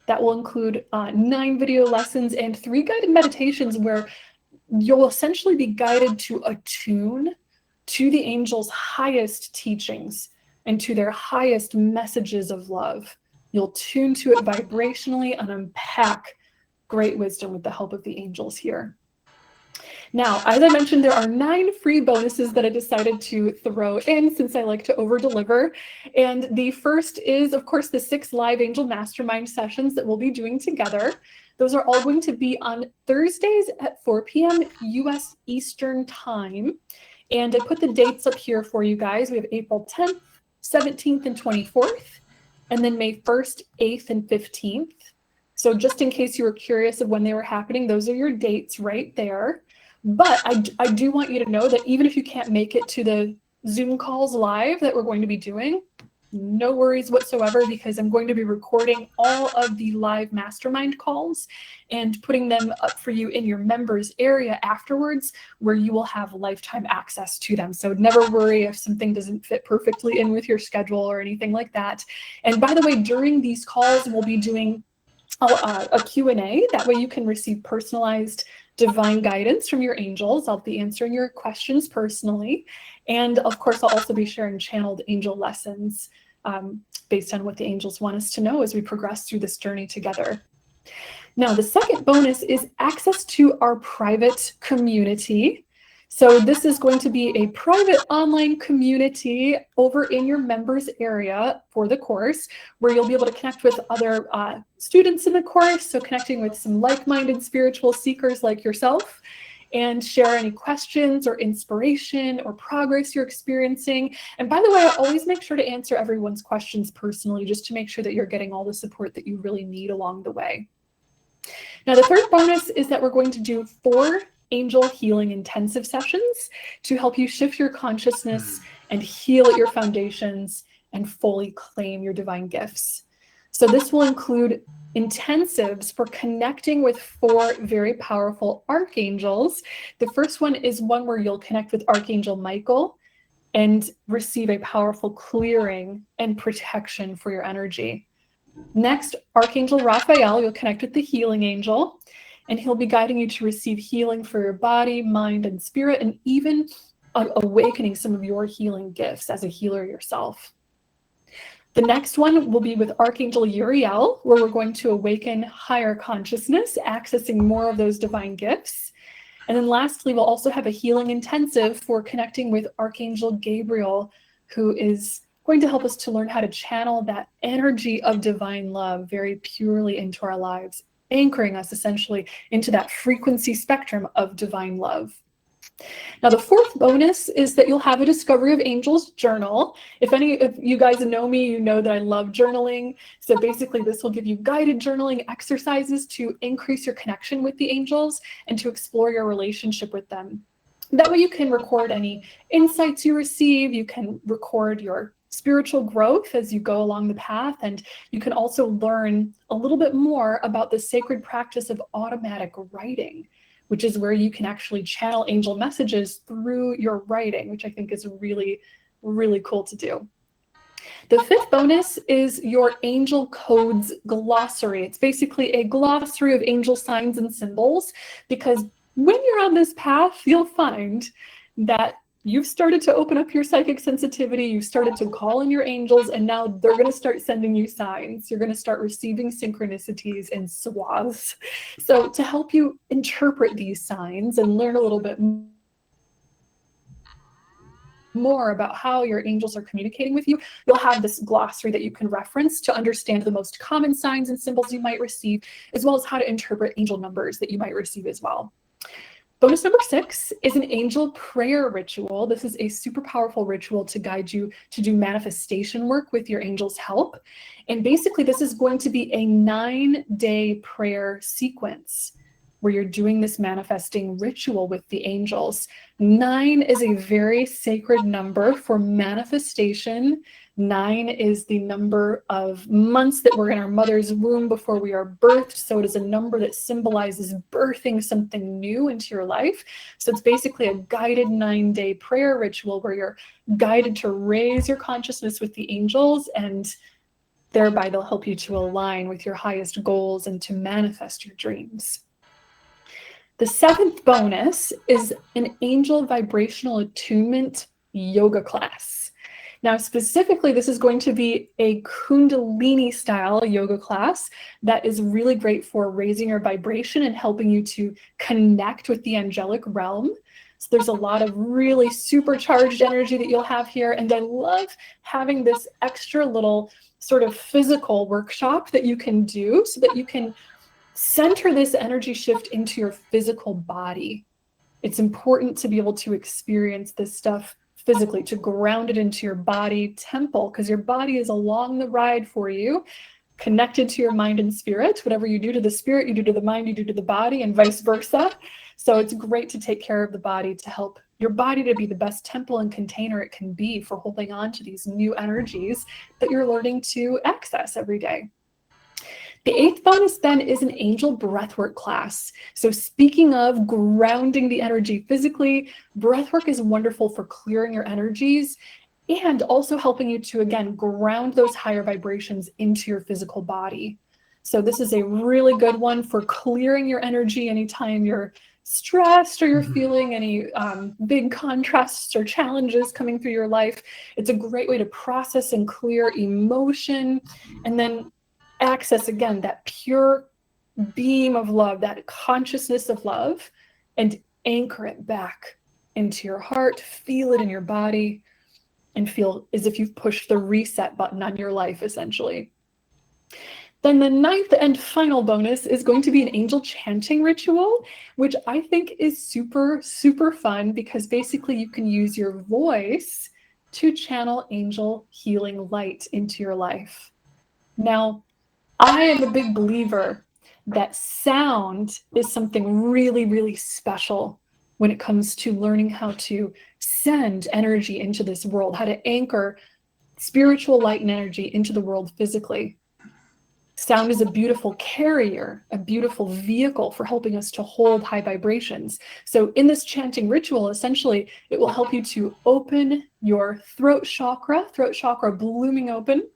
That will include 9 video lessons and 3 guided meditations where you'll essentially be guided to attune to the angels' highest teachings and to their highest messages of love. You'll tune to it vibrationally and unpack great wisdom with the help of the angels here. Now, as I mentioned, there are 9 free bonuses that I decided to throw in since I like to over-deliver. And the first is, of course, the 6 live Angel Mastermind sessions that we'll be doing together. Those are all going to be on Thursdays at 4 p.m. U.S. Eastern Time. And I put the dates up here for you guys. We have April 10th, 17th, and 24th, and then May 1st, 8th, and 15th. So just in case you were curious of when they were happening, those are your dates right there. But I do want you to know that even if you can't make it to the Zoom calls live that we're going to be doing, no worries whatsoever, because I'm going to be recording all of the live mastermind calls and putting them up for you in your members area afterwards, where you will have lifetime access to them. So never worry if something doesn't fit perfectly in with your schedule or anything like that. And by the way, during these calls, we'll be doing a Q&A. That way you can receive personalized divine guidance from your angels. I'll be answering your questions personally. And of course, I'll also be sharing channeled angel lessons based on what the angels want us to know as we progress through this journey together. Now, the second bonus is access to our private community. So this is going to be a private online community over in your members area for the course, where you'll be able to connect with other students in the course. So connecting with some like-minded spiritual seekers like yourself, and share any questions or inspiration or progress you're experiencing. And by the way, I always make sure to answer everyone's questions personally, just to make sure that you're getting all the support that you really need along the way. Now, the third bonus is that we're going to do 4 angel healing intensive sessions to help you shift your consciousness and heal at your foundations and fully claim your divine gifts. So this will include intensives for connecting with 4 very powerful archangels. The first one is one where you'll connect with Archangel Michael and receive a powerful clearing and protection for your energy. Next, Archangel Raphael, you'll connect with the healing angel, and he'll be guiding you to receive healing for your body, mind, and spirit, and even awakening some of your healing gifts as a healer yourself. The next one will be with Archangel Uriel, where we're going to awaken higher consciousness, accessing more of those divine gifts. And then lastly, we'll also have a healing intensive for connecting with Archangel Gabriel, who is going to help us to learn how to channel that energy of divine love very purely into our lives, anchoring us essentially into that frequency spectrum of divine love. Now, the fourth bonus is that you'll have a Discovery of Angels journal. If you guys know me, you know that I love journaling. So basically, this will give you guided journaling exercises to increase your connection with the angels and to explore your relationship with them. That way you can record any insights you receive. You can record your spiritual growth as you go along the path, and you can also learn a little bit more about the sacred practice of automatic writing, which is where you can actually channel angel messages through your writing, which I think is really, really cool to do. The fifth bonus is your Angel Codes glossary. It's basically a glossary of angel signs and symbols, because when you're on this path, you'll find that you've started to open up your psychic sensitivity, you've started to call in your angels, and now they're going to start sending you signs. You're going to start receiving synchronicities and swaths. So to help you interpret these signs and learn a little bit more about how your angels are communicating with you, you'll have this glossary that you can reference to understand the most common signs and symbols you might receive, as well as how to interpret angel numbers that you might receive as well. Bonus number 6 is an angel prayer ritual. This is a super powerful ritual to guide you to do manifestation work with your angels' help. And basically, this is going to be a 9-day prayer sequence where you're doing this manifesting ritual with the angels. 9 is a very sacred number for manifestation. 9 is the number of months that we're in our mother's womb before we are birthed. So it is a number that symbolizes birthing something new into your life. So it's basically a guided 9-day prayer ritual where you're guided to raise your consciousness with the angels, and thereby they'll help you to align with your highest goals and to manifest your dreams. The 7th bonus is an angel vibrational attunement yoga class. Now, specifically, this is going to be a Kundalini style yoga class that is really great for raising your vibration and helping you to connect with the angelic realm. So there's a lot of really supercharged energy that you'll have here. And I love having this extra little sort of physical workshop that you can do so that you can center this energy shift into your physical body. It's important to be able to experience this stuff physically, to ground it into your body temple, because your body is along the ride for you, connected to your mind and spirit. Whatever you do to the spirit, you do to the mind, you do to the body, and vice versa. So it's great to take care of the body to help your body to be the best temple and container it can be for holding on to these new energies that you're learning to access every day. The 8th bonus then is an angel breathwork class. So speaking of grounding the energy physically, breathwork is wonderful for clearing your energies and also helping you to, again, ground those higher vibrations into your physical body. So this is a really good one for clearing your energy anytime you're stressed or you're feeling any big contrasts or challenges coming through your life. It's a great way to process and clear emotion, and then access, again, that pure beam of love, that consciousness of love, and anchor it back into your heart, feel it in your body, and feel as if you've pushed the reset button on your life, essentially. Then the 9th and final bonus is going to be an angel chanting ritual, which I think is super, super fun, because basically you can use your voice to channel angel healing light into your life. Now, I am a big believer that sound is something really, really special when it comes to learning how to send energy into this world, how to anchor spiritual light and energy into the world physically. Sound is a beautiful carrier, a beautiful vehicle for helping us to hold high vibrations. So in this chanting ritual, essentially, it will help you to open your throat chakra blooming open,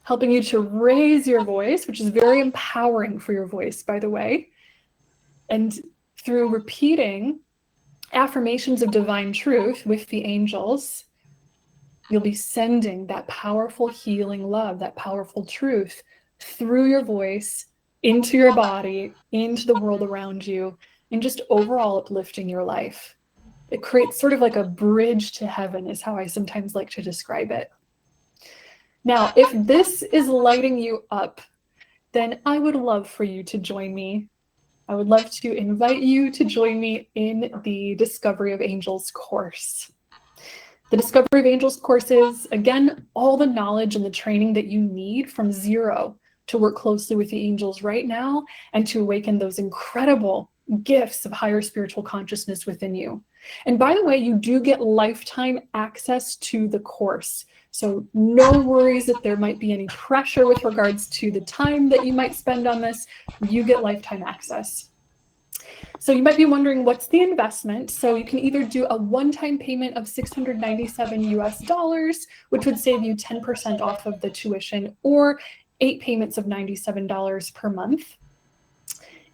helping you to raise your voice, which is very empowering for your voice, by the way. And through repeating affirmations of divine truth with the angels, you'll be sending that powerful healing love, that powerful truth through your voice, into your body, into the world around you, and just overall uplifting your life. It creates sort of like a bridge to heaven, is how I sometimes like to describe it. Now, if this is lighting you up, then I would love for you to join me. I would love to invite you to join me in the Discovery of Angels course. The Discovery of Angels course is, again, all the knowledge and the training that you need from zero to work closely with the angels right now and to awaken those incredible gifts of higher spiritual consciousness within you. And by the way, you do get lifetime access to the course. So no worries that there might be any pressure with regards to the time that you might spend on this. You get lifetime access. So you might be wondering, what's the investment? So you can either do a one-time payment of $697 US, which would save you 10% off of the tuition, or 8 payments of $97 per month.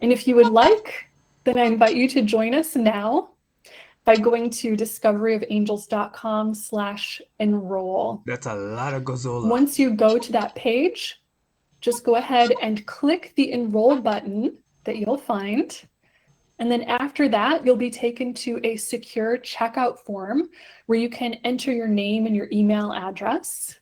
And if you would like, then I invite you to join us now by going to discoveryofangels.com/enroll. That's a lot of gozola. Once you go to that page, just go ahead and click the enroll button that you'll find. And then after that, you'll be taken to a secure checkout form where you can enter your name and your email address.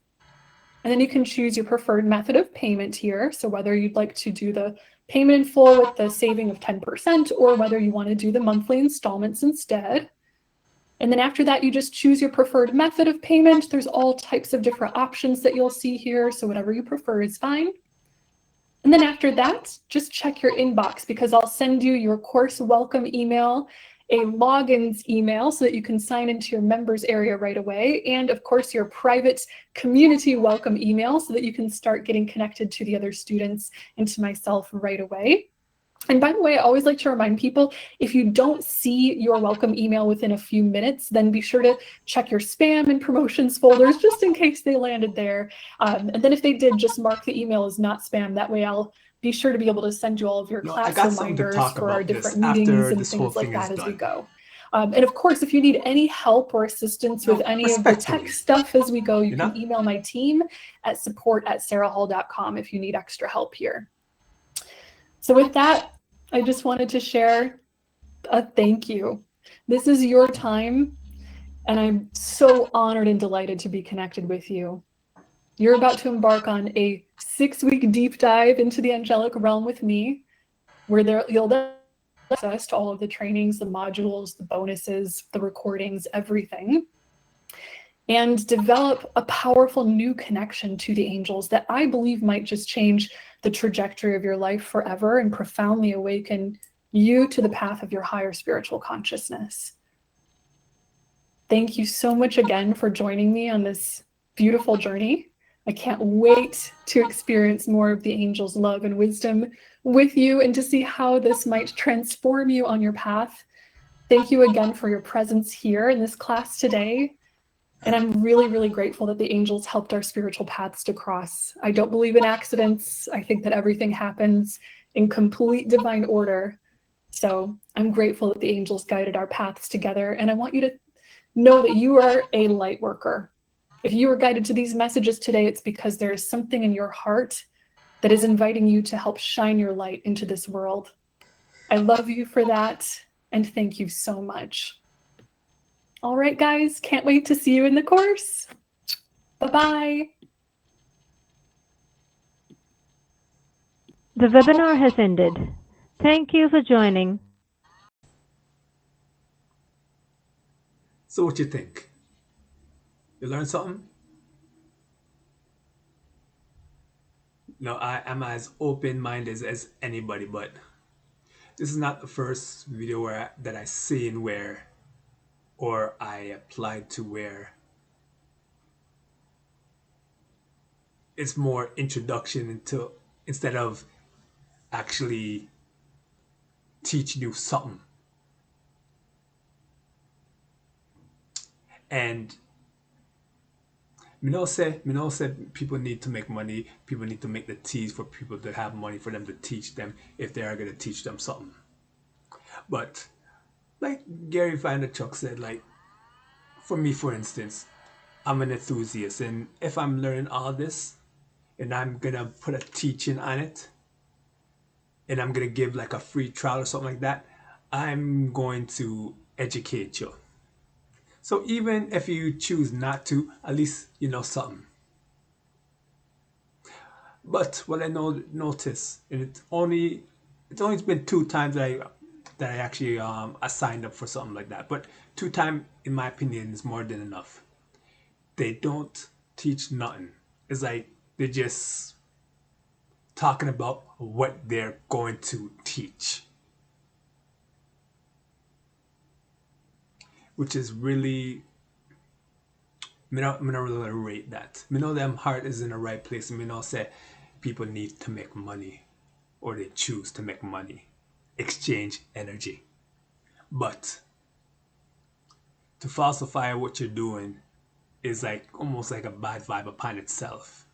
And then you can choose your preferred method of payment here. So whether you'd like to do the payment in full with the saving of 10%, or whether you want to do the monthly installments instead. And then after that, you just choose your preferred method of payment. There's all types of different options that you'll see here. So whatever you prefer is fine. And then after that, just check your inbox, because I'll send you your course welcome email, a logins email so that you can sign into your members area right away, and of course your private community welcome email so that you can start getting connected to the other students and to myself right away. And by the way, I always like to remind people, if you don't see your welcome email within a few minutes, then be sure to check your spam and promotions folders just in case they landed there. And then if they did, just mark the email as not spam. That way I'll be sure to be able to send you all of your class reminders for our different meetings and things like that as we go. And of course, if you need any help or assistance with any of the tech stuff as we go, you can email my team at support@sarahhall.com if you need extra help here. So with that, I just wanted to share a thank you. This is your time, and I'm so honored and delighted to be connected with you. You're about to embark on a 6-week deep dive into the angelic realm with me, where you'll have access to all of the trainings, the modules, the bonuses, the recordings, everything. and develop a powerful new connection to the angels that I believe might just change the trajectory of your life forever and profoundly awaken you to the path of your higher spiritual consciousness. Thank you so much again for joining me on this beautiful journey. I can't wait to experience more of the angels' love and wisdom with you and to see how this might transform you on your path. Thank you again for your presence here in this class today. And I'm really, really grateful that the angels helped our spiritual paths to cross. I don't believe in accidents. I think that everything happens in complete divine order. So I'm grateful that the angels guided our paths together. And I want you to know that you are a light worker. If you were guided to these messages today, it's because there is something in your heart that is inviting you to help shine your light into this world. I love you for that, and thank you so much. All right, guys, can't wait to see you in the course. Bye-bye. The webinar has ended. Thank you for joining. So what you think? You learned something? No, I am as open-minded as anybody, but this is not the first video that I seen where, or I applied to where it's more introduction into instead of actually teaching you something. And me know say people need to make money, people need to make the teas for people to have money for them to teach them if they are going to teach them something. But like Gary Vaynerchuk said, like for me, for instance, I'm an enthusiast, and if I'm learning all this and I'm gonna put a teaching on it and I'm gonna give like a free trial or something like that, I'm going to educate you. So even if you choose not to, at least you know something. But what I notice, and it's only been 2 times that I actually I signed up for something like that. But 2 times, in my opinion, is more than enough. They don't teach nothing. It's like they're just talking about what they're going to teach, which is really, me not really rate that. Me know them heart is in the right place. Me know say people need to make money, or they choose to make money, exchange energy. But to falsify what you're doing is like almost like a bad vibe upon itself.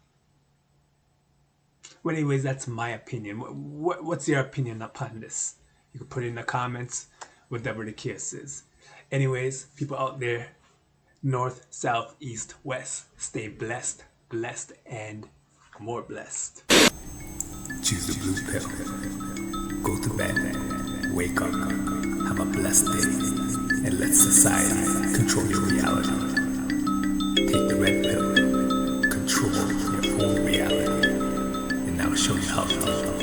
Well, anyways, that's my opinion. What's your opinion upon this? You can put it in the comments, whatever the case is. Anyways, people out there, north, south, east, west, stay blessed, and more blessed. Choose the blue pill. Go to bed. Wake up. Have a blessed day. And let society control your reality. Take the red pill. Control your own reality. And now show you how to